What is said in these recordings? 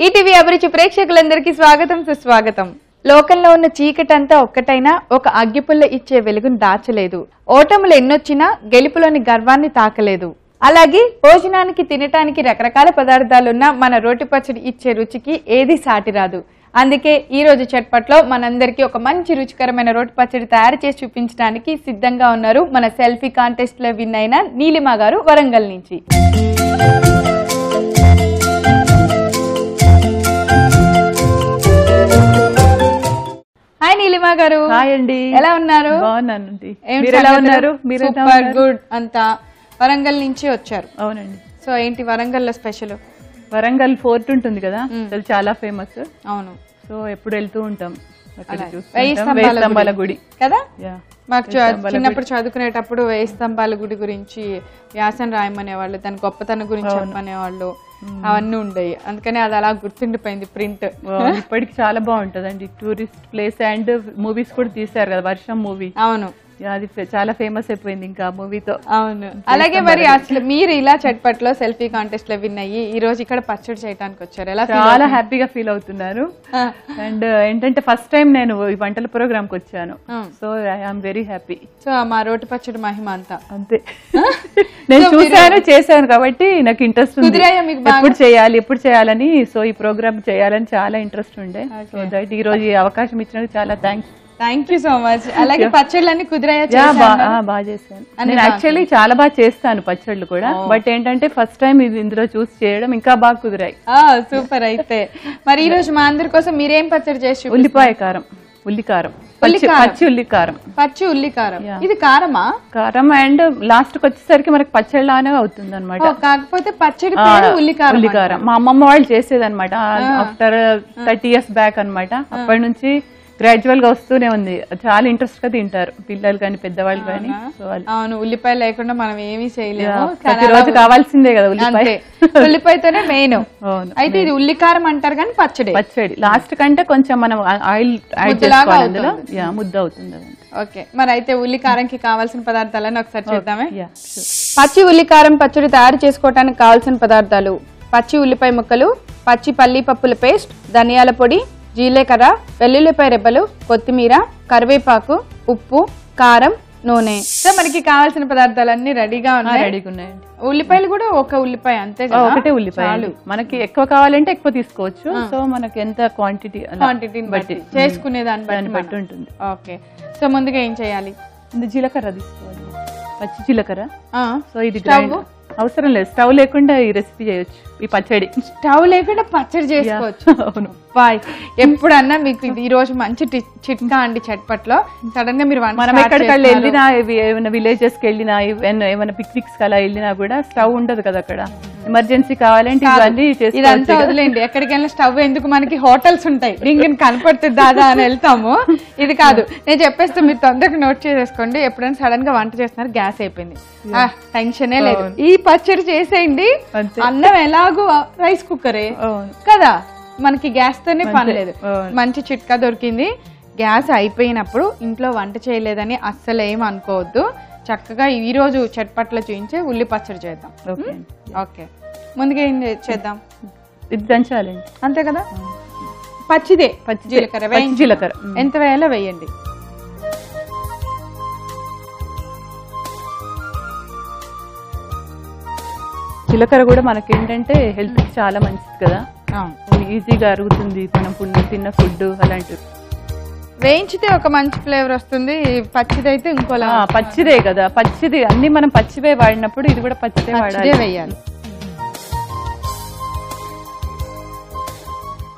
ETV అభిరుచి ప్రేక్షకులందరికీ స్వాగతం సుస్వాగతం. లోకంలో ఉన్న చీకటంతా ఒక్కటైనా ఒక అగ్గిపుల్ల ఇచ్చే వెలుగును దాచలేదు. ఓటములు ఎన్నొచ్చినా గెలుపులోని గర్వాన్ని తాకలేదు. అలాగే భోజనానికి తినటానికి రకరకాల పదార్థాలున్న మన రోటి పచ్చడి ఇచ్చే రుచికి ఏది సాటి రాదు. అందుకే ఈ రోజు చట్పట్లో మనందరికీ ఒక మంచి రుచికరమైన రోటి పచ్చడి తయారు చేసి చూపించడానికి సిద్ధంగా ఉన్నారు మన సెల్ఫీ కాంటెస్ట్ లో విన్ అయిన నీలిమ గారు వరంగల్ నుంచి. హాయ్ నీలిమ గారు. హాయ్ అండి. ఎలా ఉన్నారు? బాగున్నానండి. మీరు ఎలా ఉన్నారు? Super good. అంతా వరంగల్ నుంచి వచ్చారు. అవునండి. సో ఏంటి వరంగల్ లో స్పెషల్? వరంగల్ ఫోర్ట్ ఉంటుంది కదా, అది చాలా ఫేమస్. అవును. సో ఎప్పుడు వెళ్తూ ఉంటాం. వెయ్యి స్తంభాల గుడి కదా. మాకు చిన్నప్పుడు చదువుకునేటప్పుడు వెయ్యి స్తంభాల గుడి గురించి వ్యాసం రాయమనేవాళ్ళు, దాని గొప్పతనం గురించి చెప్పమనేవాళ్ళు, అవన్నీ ఉండేవి. అందుకని అది అలా గుర్తుండిపోయింది ప్రింట్. ఇప్పటికి చాలా బాగుంటదండి. టూరిస్ట్ ప్లేస్ అండ్ మూవీస్ కూడా తీసారు కదా, వర్షం మూవీ. అవును, అది చాలా ఫేమస్ అయిపోయింది ఇంకా మూవీతో. అవును. అలాగే మరి అసలు మీరు ఇలా చట్పట్లో సెల్ఫీ కాంటెస్ట్ లో విన్ అయ్యి ఈ రోజు ఇక్కడ పచ్చడి చేయడానికి వచ్చారు. ఎలా? చాలా హ్యాపీగా ఫీల్ అవుతున్నారు. అండ్ ఏంటంటే ఫస్ట్ టైం నేను ఈ వంటల ప్రోగ్రామ్ కి వచ్చాను. So I'm very happy. So మా రోటి పచ్చడి మహిమ అంతా అంతే. నేను చూసాను, చేశాను కాబట్టి నాకు ఇంట్రెస్ట్ ఉంది. ఎప్పుడు చేయాలని. సో ఈ ప్రోగ్రామ్ చేయాలని చాలా ఇంట్రెస్ట్ ఉండే. సో దట్ ఈ రోజు ఈ అవకాశం ఇచ్చినందుకు చాలా thanks. Thank you so much. అలాగే పచ్చళ్ళన్నీ కుదిరాయా? బాగా చేశాను. నేను యాక్చువల్లీ చాలా బాగా చేస్తాను పచ్చళ్ళు కూడా, బట్ ఏంటంటే ఫస్ట్ టైం ఇది ఇందులో చూసి చేయడం ఇంకా బాగా కుదిరాయి. సూపర్. అయితే మరి ఈ రోజు మా అందరి కోసం మీరేం పచ్చడి చేసి? ఉల్లిపాయ కారం, ఉల్లికారం, పచ్చి ఉల్లికారం. పచ్చి ఉల్లికారం. ఇది కారమా? కారం. అండ్ లాస్ట్ కి వచ్చేసరికి మనకి పచ్చళ్ళలానే అవుతుంది అనమాట. కాకపోతే పచ్చడి ఉల్లికారం. మా అమ్మమ్మ వాళ్ళు చేసేది అనమాట. ఆఫ్టర్ 30 years బ్యాక్ అనమాట. అప్పటి నుంచి గ్రాడ్యువల్ గా వస్తూనే ఉంది. చాలా ఇంట్రెస్ట్ గా తింటారు పిల్లలు కానీ పెద్దవాళ్ళు కానీ. అవును, ఉల్లిపాయ లేకుండా మనం ఏమీ చేయలేము. ప్రతిరోజు కావాల్సిందే కదా ఉల్లిపాయ. ఉల్లిపాయతోనే మెయిన్. అయితే ఇది ఉల్లికారం అంటారు కానీ పచ్చడి లాస్ట్ కంటే కొంచెం మనం ఆయిల్ యాడ్ చేసుకోవాలి, అందులో ముద్ద అవుతుంది. ఓకే, మరి అయితే ఉల్లికారంకి కావాల్సిన పదార్థాలను ఒకసారి చూద్దామే. పచ్చి ఉల్లికారం పచ్చడి తయారు చేసుకోవడానికి కావాల్సిన పదార్థాలు: పచ్చి ఉల్లిపాయ ముక్కలు, పచ్చి పల్లి పప్పుల పేస్ట్, ధనియాల పొడి, జీలకర్ర, వెల్లుల్లిపాయ రెబ్బలు, కొత్తిమీర, కరివేపాకు, ఉప్పు, కారం, నూనె. సో మనకి కావాల్సిన పదార్థాలన్నీ రెడీగా ఉన్నాయండి. ఉల్లిపాయలు కూడా ఒక ఉల్లిపాయ అంతే కదా? ఒకటే ఉల్లిపాయలు. మనకి ఎక్కువ కావాలంటే ఎక్కువ తీసుకోవచ్చు. సో మనకి ఎంత క్వాంటిటీని బట్టి చేసుకునే దాన్ని బట్టి ఉంటుంది. ఓకే, సో ముందుగా ఏం చేయాలి? జీలకర్ర తీసుకోవాలి, పచ్చి జీలకర్ర. సో ఇది అవసరం లేదు, స్టవ్ లేకుండా ఈ రెసిపీ చేయొచ్చు. ఈ పచ్చడి స్టవ్ లేకుండా పచ్చడి చేసుకోవచ్చు. అవును బాయ్. ఎప్పుడన్నా మీకు ఈ రోజు మంచి చిట్కా అండి చట్పట్లో. సడన్ గా మీరు మనం ఎక్కడికల్లా వెళ్ళినా, ఏమైనా విలేజెస్ కి వెళ్ళినా, ఏమైనా పిక్నిక్స్ కి అలా వెళ్ళినా కూడా స్టవ్ ఉండదు కదా అక్కడ. ఎమర్జెన్సీ కావాలంటే ఇవన్నీ ఇదంతా వదిలేండి. ఎక్కడికి వెళ్ళినా స్టవ్ ఎందుకు, మనకి హోటల్స్ ఉంటాయి, రింగ్ కనపడుతుంది దాదా అని వెళ్తాము. ఇది కాదు, నేను చెప్పేస్తే మీరు తొందరగా నోట్ చేసేసుకోండి. ఎప్పుడైనా సడన్ గా వంట చేస్తున్నారు, గ్యాస్ అయిపోయింది, టెన్షనే లేదు. ఈ పచ్చడి చేసేయండి. అన్నం ఎలాగో రైస్ కుక్కరే కదా, మనకి గ్యాస్ తోనే పని లేదు. మంచి చిట్కా దొరికింది. గ్యాస్ అయిపోయినప్పుడు ఇంట్లో వంట చేయలేదని అస్సలు ఏం అనుకోవద్దు. చక్కగా ఈ రోజు చట్పట్లో చూయించే ఉల్లి పచ్చడి చేద్దాం. ఓకే, ముందుగా ఏం చేద్దాం? ఇది దంచాలండి, అంతే కదా. పచ్చి జీలకర్ర ఎంత వేయాలో వేయండి. జీలకర్ర కూడా మనకి ఏంటంటే హెల్త్ కి చాలా మంచిది కదా, ఈజీగా అరుగుతుంది. మనం తిన్న ఫుడ్ అలాంటివి వేయించితే ఒక మంచి ఫ్లేవర్ వస్తుంది. పచ్చిది అయితే ఇంకోలా. పచ్చిదే కదా, పచ్చిది అన్ని మనం పచ్చివే వాడినప్పుడు ఇది కూడా పచ్చిదే వేయాలి.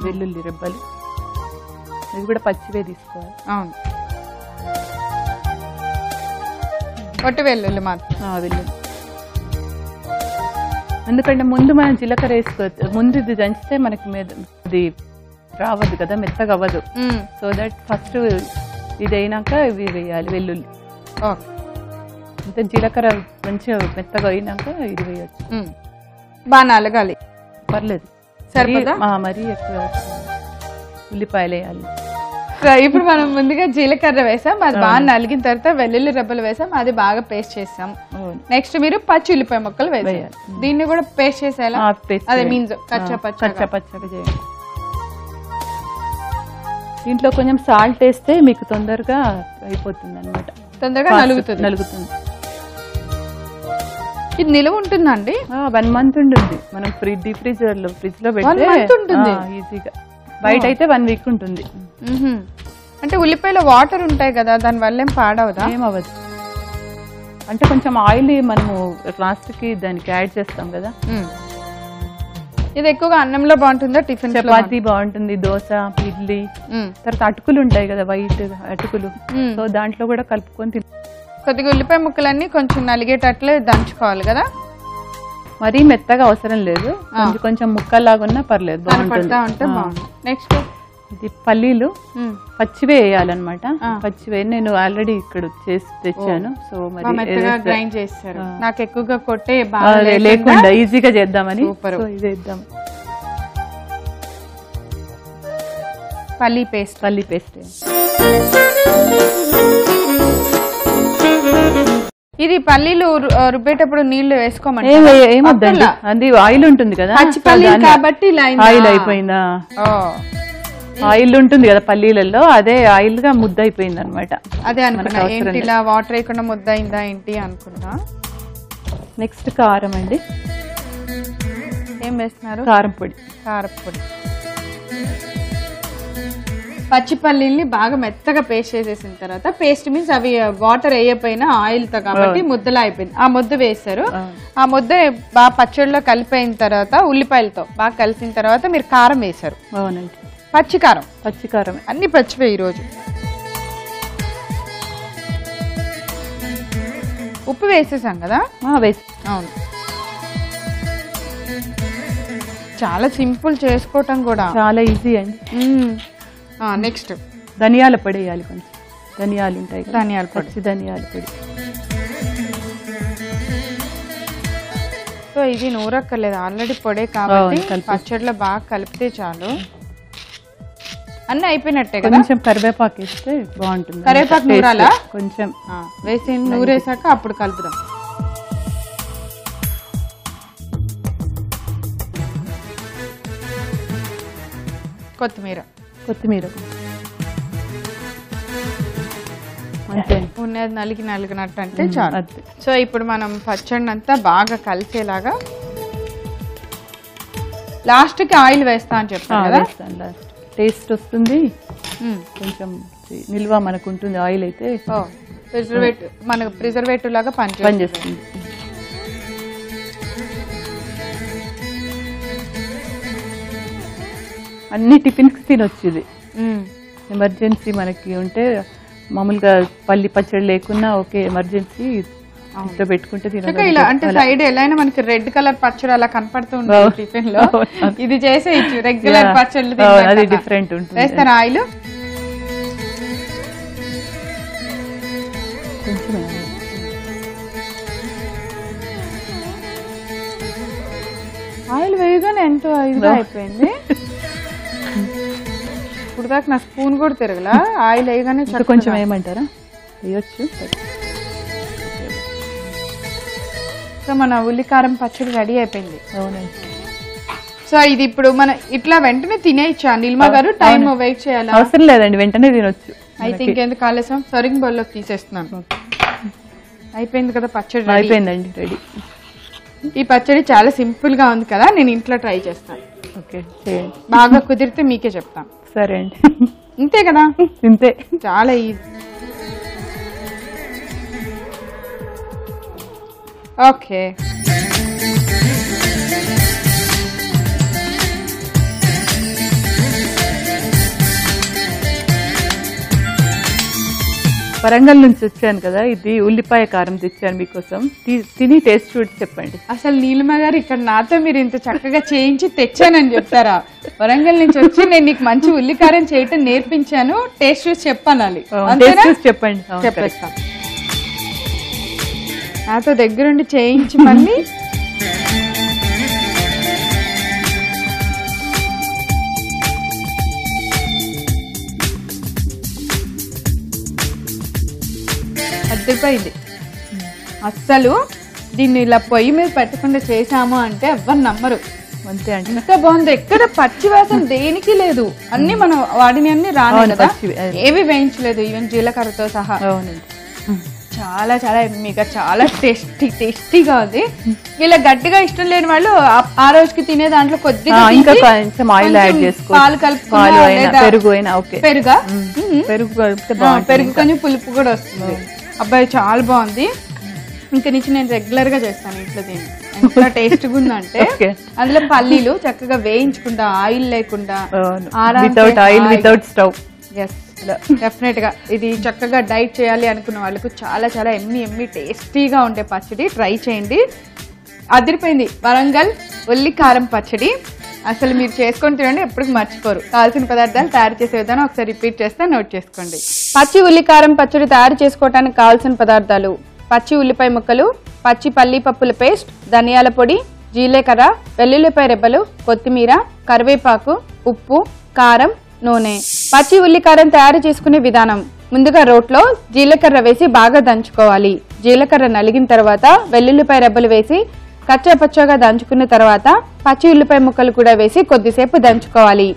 వెల్లుల్లి రెబ్బలు, ఇది కూడా పచ్చివే తీసుకోవాలి. అవును, పొట్టు వెల్లుల్లి మాత్రం. వెల్లుల్లి ఎందుకంటే ముందు మనం జీలకర్ర వేసుకోవచ్చు. ముందు ఇది దంచితే మనకి ఇది రావద్దు కదా, మెత్తగా అవ్వదు. సో దట్ ఫస్ట్ ఇది అయినాక ఇవి వేయాలి, వెల్లుల్లి. అంతే, జీలకర్ర మంచిగా మెత్తగా అయినాక ఇది వేయచ్చు. బాగా నలగాలి, పర్లేదు, సరిపోదా? మరీ ఎక్కువ ఉల్లిపాయలు వేయాలి. ఇప్పుడు మనం ముందుగా జీలకర్ర వేసాం, అది బాగా నలిగిన తర్వాత వెల్లుల్లి రెబ్బలు వేసాం, అది బాగా పేస్ట్ చేసాం. నెక్స్ట్ మీరు పచ్చి ఉల్లిపాయ ముక్కలు వేయాలి. దీన్ని కూడా పేస్ట్ చేసేయాలి. అదే మీన్స్ కచ్చా పచ్చగా చేయాలి. దీంట్లో కొంచెం సాల్ట్ వేస్తే మీకు తొందరగా అయిపోతుంది అనమాట, తొందరగా నలుగుతుంది. ఇది నిలువ ఉంటుందండి? 1 month ఉంటుంది. మనం ఫ్రిడ్జ్ లో పెడితే ఈజీగా. బయట అయితే 1 week ఉంటుంది. అంటే ఉల్లిపాయలో వాటర్ ఉంటాయి కదా, దాని వల్ల ఏం పాడవదా? ఏమవ్వదు. అంటే కొంచెం ఆయిల్ మనము లాస్ట్ కి దానికి యాడ్ చేస్తాం కదా. ఇది ఎక్కువగా అన్నంలో బాగుంటుందా, టిఫిన్? చపాతీ బాగుంటుంది, దోశ, ఇడ్లీ, తర్వాత అటుకులు ఉంటాయి కదా, వైట్ అటుకులు, సో దాంట్లో కూడా కలుపుకొని కొద్దిగా ఉల్లిపాయ ముక్కలన్నీ కొంచెం నలిగేటట్లే దంచుకోవాలి కదా. మరీ మెత్తగా అవసరం లేదు, కొంచెం ముక్కల్లాగా ఉన్నా పర్లేదు, బాగుంటుంది. నెక్స్ట్ ఇది పల్లీలు పచ్చివే వేయాలన్నమాట. పచ్చివే నేను ఆల్రెడీ ఇక్కడ చేసి తెచ్చాను. సో మరి గ్రైండ్ చేస్తారు, నాకు ఎక్కువగా కొట్టే లేకుండా ఈజీగా చేద్దామని ఇది వేద్దాం. పల్లీ పేస్ట్. ఇది పల్లీలు రుబ్బేటప్పుడు నీళ్లు వేసుకోమంటే ఏమొద్దండి, అది ఆయిల్ ఉంటుంది కదా, కాబట్టి ఆయిల్ అయిపోయిందా, ఆయిల్ ఉంటుంది కదా పల్లీలలో, అదే ఆయిల్ గా ముద్ద అయిపోయింది అనమాట. అదే అనుకున్నా, ఏంటి ఇలా వాటర్ వేయకుండా ముద్ద అయిందా ఏంటి అనుకున్నా. నెక్స్ట్ కారం అండి. ఏం వేస్తున్నారు? కారం పొడి. పచ్చి పల్లీల్ని బాగా మెత్తగా పేస్ట్ చేసేసిన తర్వాత, పేస్ట్ మీన్స్ అవి వాటర్ వేయపోయినా ఆయిల్ తో కాబట్టి ముద్దలా అయిపోయింది. ఆ ముద్ద వేస్తారు. ఆ ముద్ద బాగా పచ్చడిలో కలిపోయిన తర్వాత ఉల్లిపాయలతో బాగా కలిసిన తర్వాత మీరు కారం వేశారు. అవునండి, పచ్చికారం అన్ని పచ్చివే ఈరోజు. ఉప్పు వేసేసాం కదా. అవును, చాలా సింపుల్ చేసుకోవటం కూడా, చాలా ఈజీ అండి. నెక్స్ట్ ధనియాల పొడి వేయాలి, కొంచెం ధనియాలు ఉంటాయి, ధనియాల పొడి. సో ఇది నూరక్కర్లేదు, ఆల్రెడీ పొడే కాబట్టి పచ్చడిలో బాగా కలిపితే చాలు. అన్నీ అయిపోయినట్టే కదా. కొంచెం కరివేపాకు వేస్తే బాగుంటుంది. కరివేపాకు నూరాలా? కొంచెం వేసి నూరేసాక అప్పుడు కలుపుదాం. కొత్తిమీర ఉన్నది నలిగినట్టు అంటే చాలు. సో ఇప్పుడు మనం పచ్చడి అంతా బాగా కలిసేలాగా లాస్ట్ కి ఆయిల్ వేస్తా అని చెప్పాను కదా. టేస్ట్ వస్తుంది, కొంచెం నిల్వ మనకు ఉంటుంది. ఆయిల్ అయితే మనకు ప్రిజర్వేటివ్ లాగా పనిచేస్తుంది. అన్ని టిఫిన్స్ తినొచ్చు ఇది. ఎమర్జెన్సీ మనకి ఉంటే మామూలుగా పల్లి పచ్చడి లేకున్నా ఓకే, ఎమర్జెన్సీ ఇంట్లో పెట్టుకుంటే తినొచ్చు. ఇలా అంటే సైడ్ ఎలా అయినా మనకి రెడ్ కలర్ పచ్చడి అలా కనపడుతూ ఉంటుంది టిఫిన్ లో. ఇది చేసేయచ్చు, రెగ్యులర్ పచ్చళ్ళు అది డిఫరెంట్ ఉంటుంది. వేస్తారా ఆయిల్? ఆయిల్ వేయగానే ఎంతో ఇదిగా అయిపోయింది. ఇప్పుడు దాకా నా స్పూన్ కూడా తిరగలా, ఆయిల్ వేయగానే కొంచెం ఏమంటారా వేయొచ్చు. సో మన ఉల్లికారం పచ్చడి రెడీ అయిపోయింది. అవునండి. సో ఇది ఇప్పుడు మన ఇట్లా వెంటనే తినేయచ్చా నిల్మ గారు? టైం వెయిట్ చేయాలి? అవసరం లేదండి, వెంటనే తినొచ్చు. అయితే ఇంకెందుకు ఆలస్యం, సర్వింగ్ బౌల్ లోకి తీసేస్తున్నాను. అయిపోయింది కదా పచ్చడి? అయిపోయిందండి, రెడీ. ఈ పచ్చడి చాలా సింపుల్ గా ఉంది కదా, నేను ఇంట్లో ట్రై చేస్తాను. ఓకే, బాగా కుదిరితే మీకే చెప్తాను. సరే అండి. ఇంతే కదా? ఇంతే, చాలా ఈజీ. ఓకే, వరంగల్ నుంచి వచ్చాను కదా, ఇది ఉల్లిపాయ కారం తెచ్చాను మీకోసం. తిని టేస్ట్ చూసి చెప్పండి. అసలు నీలిమ గారు ఇక్కడ నాతో మీరు ఇంత చక్కగా చేయించి తెచ్చానని చెప్తారా? వరంగల్ నుంచి వచ్చి నేను నీకు మంచి ఉల్లికారం చేయటం నేర్పించాను, టేస్ట్ చూసి చెప్పాలి. చెప్పండి, చెప్పేస్తాను. నాతో దగ్గరుండి చేయించి మళ్ళీ అద్దరిపోయింది. అస్సలు దీన్ని ఇలా పొయ్యి మీద పెట్టకుండా చేసాము అంటే ఎవ్వరు నమ్మరు. అంతే అండి. ఎంత బాగుంది, ఎక్కడ పచ్చి వాసన దేనికి లేదు. అన్ని మనం వాడిని అన్ని రానే కదా, ఏవి వేయించలేదు, ఈవెన్ జీలకర్రతో సహా. అవునండి. చాలా చాలా ఎమ్మీగా, చాలా టేస్టీగా ఉంది. ఇలా గట్టిగా ఇష్టం లేని వాళ్ళు ఆ రోజుకి తినే దాంట్లో కొద్దిగా ఇంకా కొంచెం ఆయిల్ యాడ్ చేసుకో, పాలు కలుపుకున్నా, పెరుగు అయినా ఓకే. పెరుగు కలిపితే బాగుంటుంది. పెరుగు కొంచెం పులుపు కూడా వస్తుంది. అబ్బాయి చాలా బాగుంది. ఇంకా నుంచి నేను రెగ్యులర్ గా చేస్తాను ఇంట్లో దీన్ని. ఎంత టేస్ట్గా ఉందంటే అందులో పల్లీలు చక్కగా వేయించుకుంటా, ఆయిల్ లేకుండా, without oil without stove. Yes, definite గా ఇది చక్కగా డైట్ చేయాలి అనుకున్న వాళ్ళకు చాలా చాలా ఎమ్మి టేస్టీగా ఉండే పచ్చడి ట్రై చేయండి. అదిరిపోయింది వరంగల్ ఉల్లి కారం పచ్చడి. అసలు మీరు చేసుకొని తినండి, ఎప్పటికి మర్చిపోరు. కావాల్సిన పదార్థాలు తయారు చేసే విధానం ఒకసారి రిపీట్ చేస్తే నోట్ చేసుకోండి. పచ్చి ఉల్లి కారం పచ్చడి తయారు చేసుకోవడానికి కావాల్సిన పదార్థాలు: పచ్చి ఉల్లిపాయ ముక్కలు, పచ్చి పల్లి పప్పుల పేస్ట్, ధనియాల పొడి, జీలకర్ర, వెల్లుల్లిపాయ రెబ్బలు, కొత్తిమీర, కరివేపాకు, ఉప్పు, కారం, నూనె. పచ్చి ఉల్లి కారం తయారు చేసుకునే విధానం: ముందుగా రోట్లో జీలకర్ర వేసి బాగా దంచుకోవాలి. జీలకర్ర నలిగిన తర్వాత వెల్లుల్లిపాయ రెబ్బలు వేసి కచ్చా పచ్చాగా దంచుకున్న తర్వాత పచ్చి ఉల్లిపాయ ముక్కలు కూడా వేసి కొద్దిసేపు దంచుకోవాలి.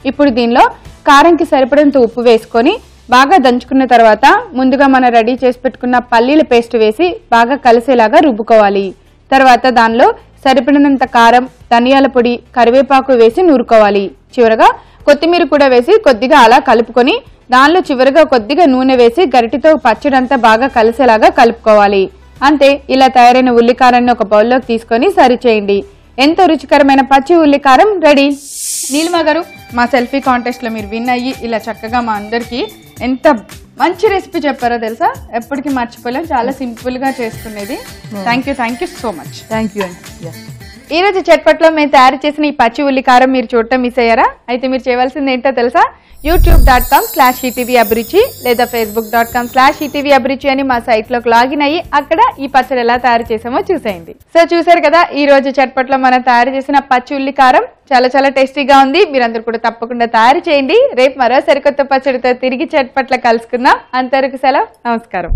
ఇప్పుడు దీనిలో కారంకి సరిపడంత ఉప్పు వేసుకొని బాగా దంచుకున్న తర్వాత ముందుగా మనం రెడీ చేసి పెట్టుకున్న పల్లీల పేస్ట్ వేసి బాగా కలిసేలాగా రుబ్బుకోవాలి. తర్వాత దానిలో సరిపడినంత కారం, ధనియాల పొడి, కరివేపాకు వేసి నూరుకోవాలి. చివరగా కొత్తిమీర కూడా వేసి కొద్దిగా అలా కలుపుకొని దానిలో చివరిగా కొద్దిగా నూనె వేసి గరిటితో పచ్చడంతా బాగా కలిసేలాగా కలుపుకోవాలి. అంతే, ఇలా తయారైన ఉల్లికారాన్ని ఒక బౌల్లోకి తీసుకొని సర్వ్ చేయండి. ఎంతో రుచికరమైన పచ్చి ఉల్లికారం రెడీ. నీలిమ గారు, మా సెల్ఫీ కాంటెస్ట్ లో మీరు విన్ అయ్యి ఇలా చక్కగా మా అందరికి ఎంత మంచి రెసిపీ చెప్పారో తెలుసా, ఎప్పటికీ మర్చిపోలేం. చాలా సింపుల్ గా చేసుకునేది. Thank you so much. Thank you అండి. ఈ రోజు చట్పట్లో మేము తయారు చేసిన ఈ పచ్చి ఉల్లికారం మీరు చూడటం మిస్ అయ్యారా? అయితే మీరు చేయవలసింది ఏంటో తెలుసా? youtube.com/etvabruchi లేదా facebook.com/etvabruchi అని మా సైట్ లోకి లాగిన్ అయ్యి అక్కడ ఈ పచ్చడి ఎలా తయారు చేసామో చూసేయండి. సో చూసారు కదా, ఈ రోజు చట్పట్లో మనం తయారు చేసిన పచ్చి ఉల్లికారం చాలా చాలా టేస్టీగా ఉంది. మీరందరూ కూడా తప్పకుండా తయారు చేయండి. రేపు మరో సరికొత్త పచ్చడితో తిరిగి చట్పట్లో కలుసుకుందాం. అంతవరకు సెలవు, నమస్కారం.